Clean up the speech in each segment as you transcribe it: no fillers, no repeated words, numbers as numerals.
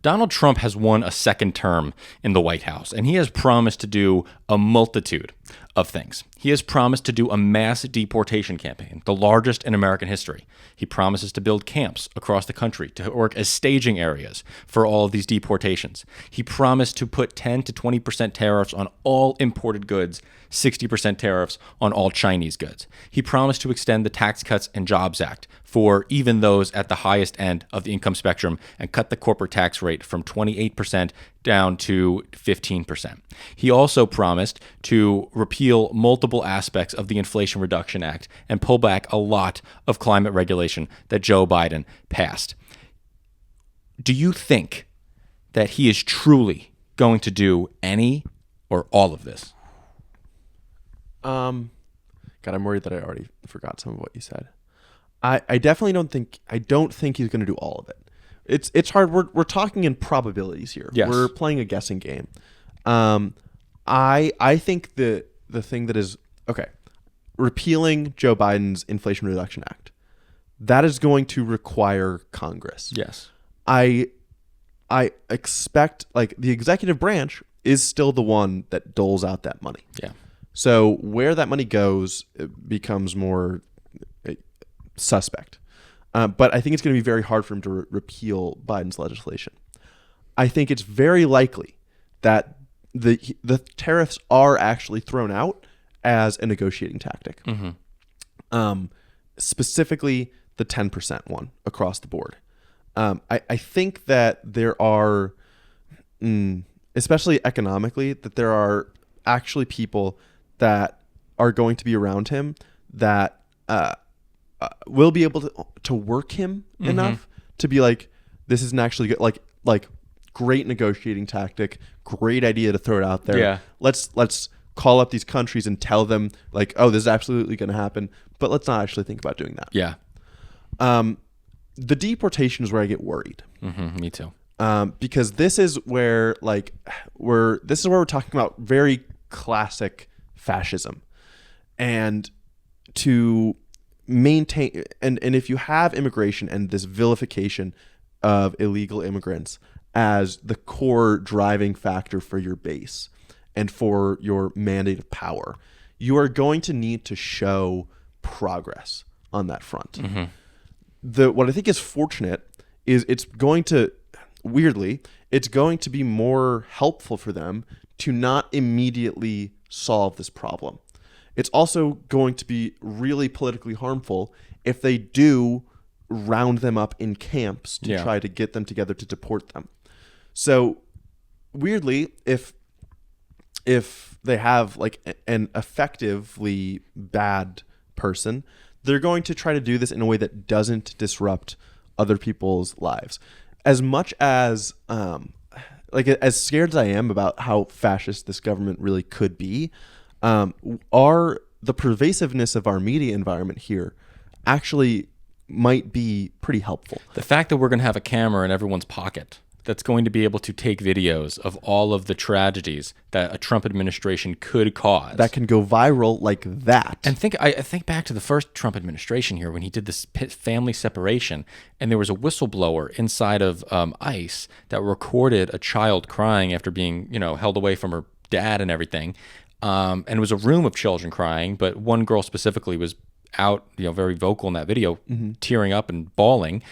Donald Trump has won a second term in the White House, and he has promised to do a multitude of things. He has promised to do a mass deportation campaign, the largest in American history. He promises to build camps across the country to work as staging areas for all of these deportations. He promised to put 10 to 20% tariffs on all imported goods, 60% tariffs on all Chinese goods. He promised to extend the Tax Cuts and Jobs Act for even those at the highest end of the income spectrum and cut the corporate tax rate from 28% down to 15%. He also promised to repeal multiple aspects of the Inflation Reduction Act and pull back a lot of climate regulation that Joe Biden passed. Do you think that he is truly going to do any or all of this? God, I'm worried that I already forgot some of what you said. I definitely don't think he's going to do all of it. It's hard. We're talking in probabilities here. Yes. We're playing a guessing game. I think the thing that is okay, repealing Joe Biden's Inflation Reduction Act, that is going to require Congress. Yes. I expect like the executive branch is still the one that doles out that money. Yeah. So where that money goes becomes more suspect. But I think it's going to be very hard for him to repeal Biden's legislation. I think it's very likely that the tariffs are actually thrown out as a negotiating tactic. Mm-hmm. Specifically, the 10% one across the board. I think that there are, especially economically, that there are actually people that are going to be around him that will be able to work him enough to be like, this isn't actually good. Like great negotiating tactic, great idea to throw it out there. Yeah. Let's call up these countries and tell them like, oh, this is absolutely going to happen, but let's not actually think about doing that. Yeah. The deportation is where I get worried. Mm-hmm. Me too. Because this is where we're talking about very classic fascism, and to maintain and if you have immigration and this vilification of illegal immigrants as the core driving factor for your base and for your mandate of power, you are going to need to show progress on that front. Mm-hmm. What I think is fortunate is it's going to be more helpful for them to not immediately solve this problem. It's also going to be really politically harmful if they do round them up in camps to try to get them together to deport them. So weirdly, if they have like an effectively bad person, they're going to try to do this in a way that doesn't disrupt other people's lives. As much as as scared as I am about how fascist this government really could be, the pervasiveness of our media environment here actually might be pretty helpful. The fact that we're going to have a camera in everyone's pocket that's going to be able to take videos of all of the tragedies that a Trump administration could cause. That can go viral like that. And I think back to the first Trump administration here when he did this family separation, and there was a whistleblower inside of ICE that recorded a child crying after being, held away from her dad and everything. And it was a room of children crying, but one girl specifically was out, very vocal in that video, tearing up and bawling,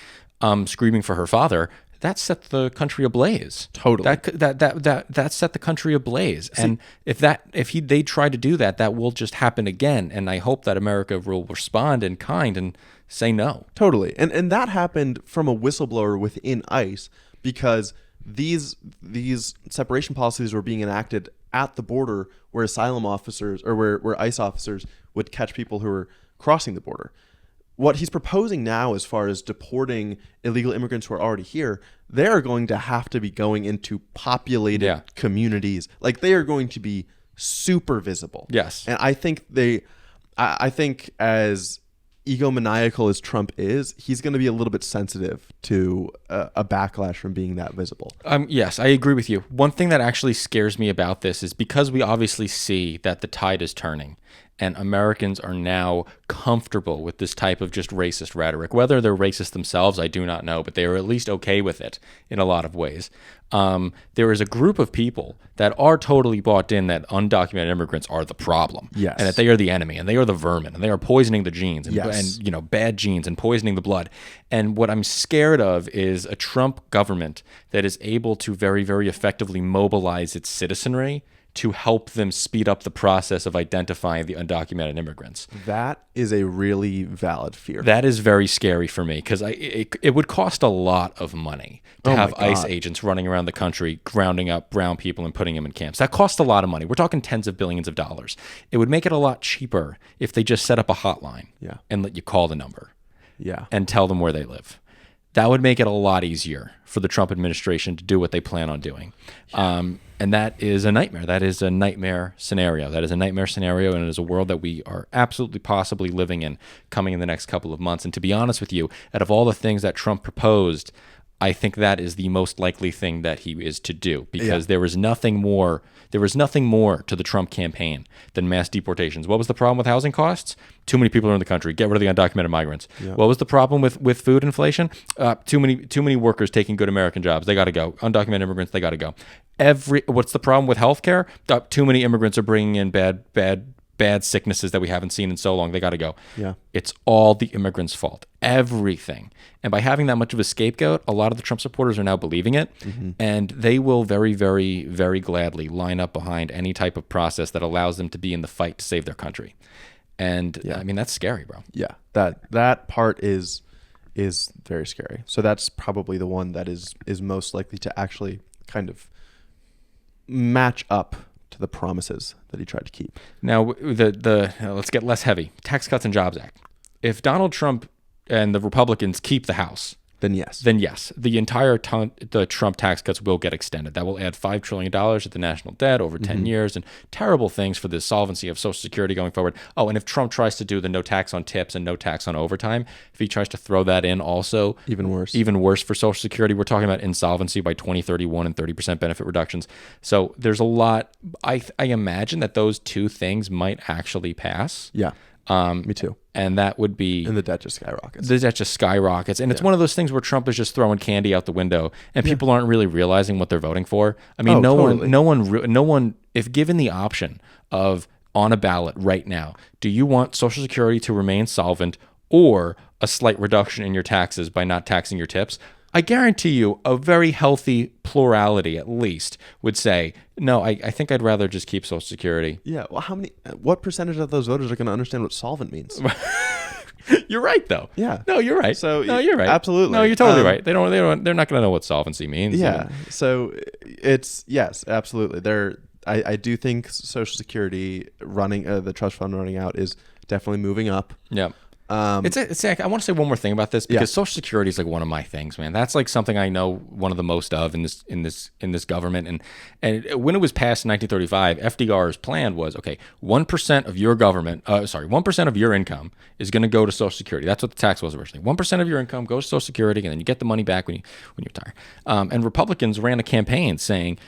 screaming for her father. That set the country ablaze. Totally. That set the country ablaze. And if they try to do that, that will just happen again. And I hope that America will respond in kind and say no. Totally. And that happened from a whistleblower within ICE because these separation policies were being enacted at the border where asylum officers or where ICE officers would catch people who were crossing the border. What he's proposing now as far as deporting illegal immigrants who are already here, they're going to have to be going into populated communities. Like they are going to be super visible. Yes. And I think as egomaniacal as Trump is, he's going to be a little bit sensitive to a backlash from being that visible. Yes, I agree with you. One thing that actually scares me about this is because we obviously see that the tide is turning And Americans are now comfortable with this type of just racist rhetoric. Whether they're racist themselves, I do not know, but they are at least okay with it in a lot of ways. There is a group of people that are totally bought in that undocumented immigrants are the problem, Yes. and that they are the enemy, and they are the vermin, and they are poisoning the genes, and, Yes. and bad genes, and poisoning the blood. And what I'm scared of is a Trump government that is able to very, very effectively mobilize its citizenry to help them speed up the process of identifying the undocumented immigrants. That is a really valid fear. That is very scary for me because it would cost a lot of money to Oh my have ICE God. agents running around the country, grounding up brown people and putting them in camps. That costs a lot of money. We're talking tens of billions of dollars. It would make it a lot cheaper if they just set up a hotline Yeah. and let you call the number Yeah. and tell them where they live. That would make it a lot easier for the Trump administration to do what they plan on doing. And that is a nightmare. That is a nightmare scenario. That is a nightmare scenario, and it is a world that we are absolutely possibly living in coming in the next couple of months. And to be honest with you, out of all the things that Trump proposed, I think that is the most likely thing that he is to do because there was nothing more to the Trump campaign than mass deportations. What was the problem with housing costs? Too many people are in the country. Get rid of the undocumented migrants. What was the problem with food inflation? Too many workers taking good American jobs. They got to go. Undocumented immigrants, they got to go. What's the problem with healthcare? Too many immigrants are bringing in bad sicknesses that we haven't seen in so long. They got to go. Yeah. It's all the immigrants' fault. Everything. And by having that much of a scapegoat, a lot of the Trump supporters are now believing it. And they will very, very, very gladly line up behind any type of process that allows them to be in the fight to save their country. And I mean, that's scary, bro. Yeah. That part is very scary. So that's probably the one that is most likely to actually kind of match up to the promises that he tried to keep. Now, let's get less heavy. Tax Cuts and Jobs Act. If Donald Trump and the Republicans keep the House, Then yes. the entire the Trump tax cuts will get extended. That will add $5 trillion to the national debt over 10 years and terrible things for the solvency of Social Security going forward. Oh, and if Trump tries to do the no tax on tips and no tax on overtime, if he tries to throw that in also, Even worse. Even worse for Social Security. We're talking about insolvency by 2031 and 30% benefit reductions. So there's a lot. I imagine that those two things might actually pass. Yeah. Me too. And that would be... And the debt just skyrockets. The debt just skyrockets. And it's one of those things where Trump is just throwing candy out the window and people aren't really realizing what they're voting for. I mean, no one, if given the option of on a ballot right now, do you want Social Security to remain solvent or a slight reduction in your taxes by not taxing your tips? I guarantee you a very healthy plurality at least would say, no, I think I'd rather just keep Social Security. Yeah. Well, what percentage of those voters are going to understand what solvent means? You're right, though. Yeah. No, you're right. So no, you're right. Absolutely. No, you're totally right. They're not going to know what solvency means. Yeah. So yes, absolutely. I do think Social Security running the trust fund running out is definitely moving up. Yeah. I want to say one more thing about this because Social Security is like one of my things, man. That's like something I know one of the most of in this government. And when it was passed in 1935, FDR's plan was 1% of your 1% of your income is going to go to Social Security. That's what the tax was originally. 1% of your income goes to Social Security, and then you get the money back when you retire. And Republicans ran a campaign saying,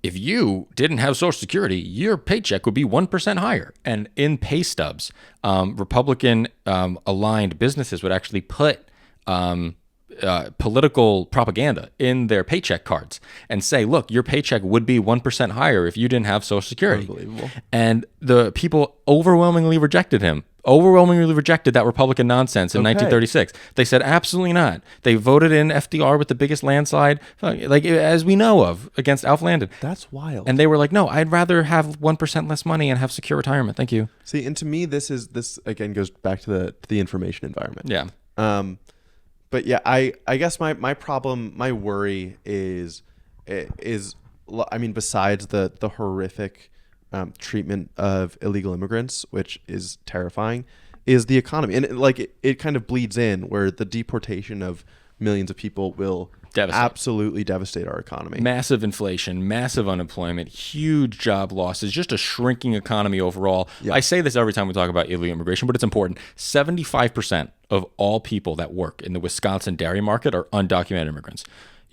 if you didn't have Social Security, your paycheck would be 1% higher. And in pay stubs, Republican aligned businesses would actually put political propaganda in their paycheck cards and say, look, your paycheck would be 1% higher if you didn't have Social Security. Unbelievable. And the people overwhelmingly rejected that Republican nonsense in 1936. They said, absolutely not. They voted in FDR with the biggest landslide, like as we know of, against Alf Landon. That's wild. And they were like, no, I'd rather have 1% less money and have secure retirement. Thank you. See, and to me, this again goes back to the information environment. Yeah. But yeah, I guess my problem, my worry is, I mean, besides the horrific treatment of illegal immigrants, which is terrifying, is the economy. And it kind of bleeds in where the deportation of millions of people will absolutely devastate our economy. Massive inflation, massive unemployment, huge job losses, just a shrinking economy overall. Yeah. I say this every time we talk about illegal immigration, but it's important. 75% of all people that work in the Wisconsin dairy market are undocumented immigrants.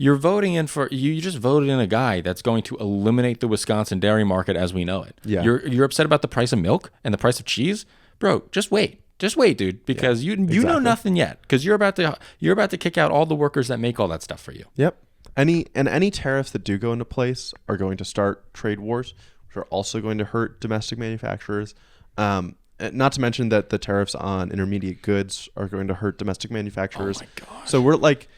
You're voting in for you just voted in a guy that's going to eliminate the Wisconsin dairy market as we know it. Yeah. You're upset about the price of milk and the price of cheese, bro. Just wait. Just wait, dude, because you know exactly. nothing yet. Because you're about to kick out all the workers that make all that stuff for you. Yep. Any tariffs that do go into place are going to start trade wars, which are also going to hurt domestic manufacturers. Not to mention that the tariffs on intermediate goods are going to hurt domestic manufacturers. Oh my God. So we're like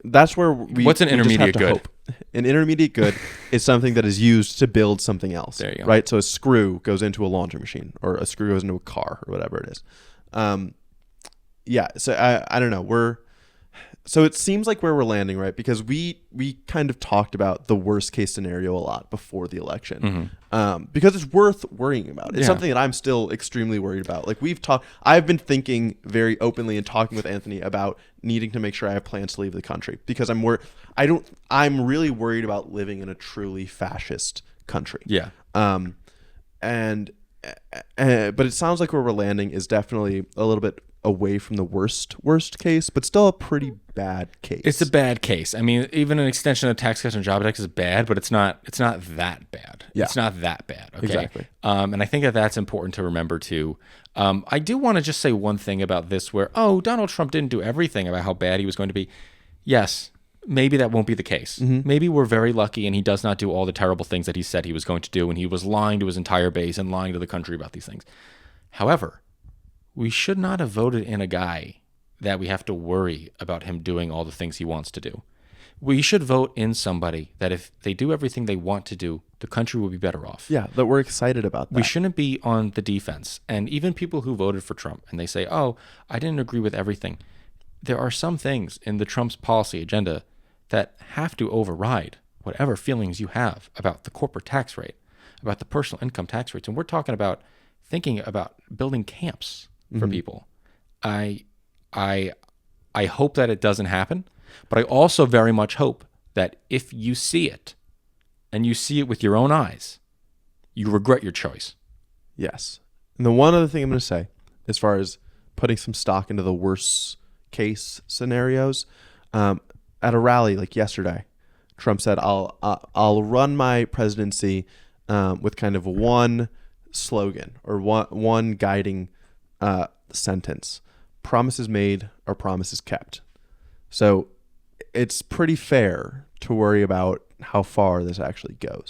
that's where we. What's an we just have intermediate to good? hope. An intermediate good is something that is used to build something else. There you go. Right. So a screw goes into a laundry machine, or a screw goes into a car, or whatever it is. Yeah. So I don't know. So it seems like where we're landing, right? Because we kind of talked about the worst case scenario a lot before the election, because it's worth worrying about. It's something that I'm still extremely worried about. Like I've been thinking very openly and talking with Anthony about needing to make sure I have plans to leave the country because I'm really worried about living in a truly fascist country. Yeah. But it sounds like where we're landing is definitely a little bit away from the worst case, but still a pretty bad case. It's a bad case. I mean, even an extension of tax cuts and job tax is bad, but it's not that bad. Yeah. It's not that bad. Okay. Exactly. And I think that's important to remember too. I do want to just say one thing about this where, Donald Trump didn't do everything about how bad he was going to be. Yes, maybe that won't be the case. Maybe we're very lucky and he does not do all the terrible things that he said he was going to do, and he was lying to his entire base and lying to the country about these things. However, we should not have voted in a guy that we have to worry about him doing all the things he wants to do. We should vote in somebody that if they do everything they want to do, the country will be better off. Yeah, that we're excited about that. We shouldn't be on the defense. And even people who voted for Trump and they say, I didn't agree with everything. There are some things in the Trump's policy agenda that have to override whatever feelings you have about the corporate tax rate, about the personal income tax rates. And we're talking about thinking about building camps for people. I hope that it doesn't happen, but I also very much hope that if you see it and you see it with your own eyes, you regret your choice. Yes. And the one other thing I'm going to say, as far as putting some stock into the worst case scenarios, at a rally like yesterday, Trump said, I'll run my presidency with kind of one slogan or one guiding sentence: promises made are promises kept. So it's pretty fair to worry about how far this actually goes.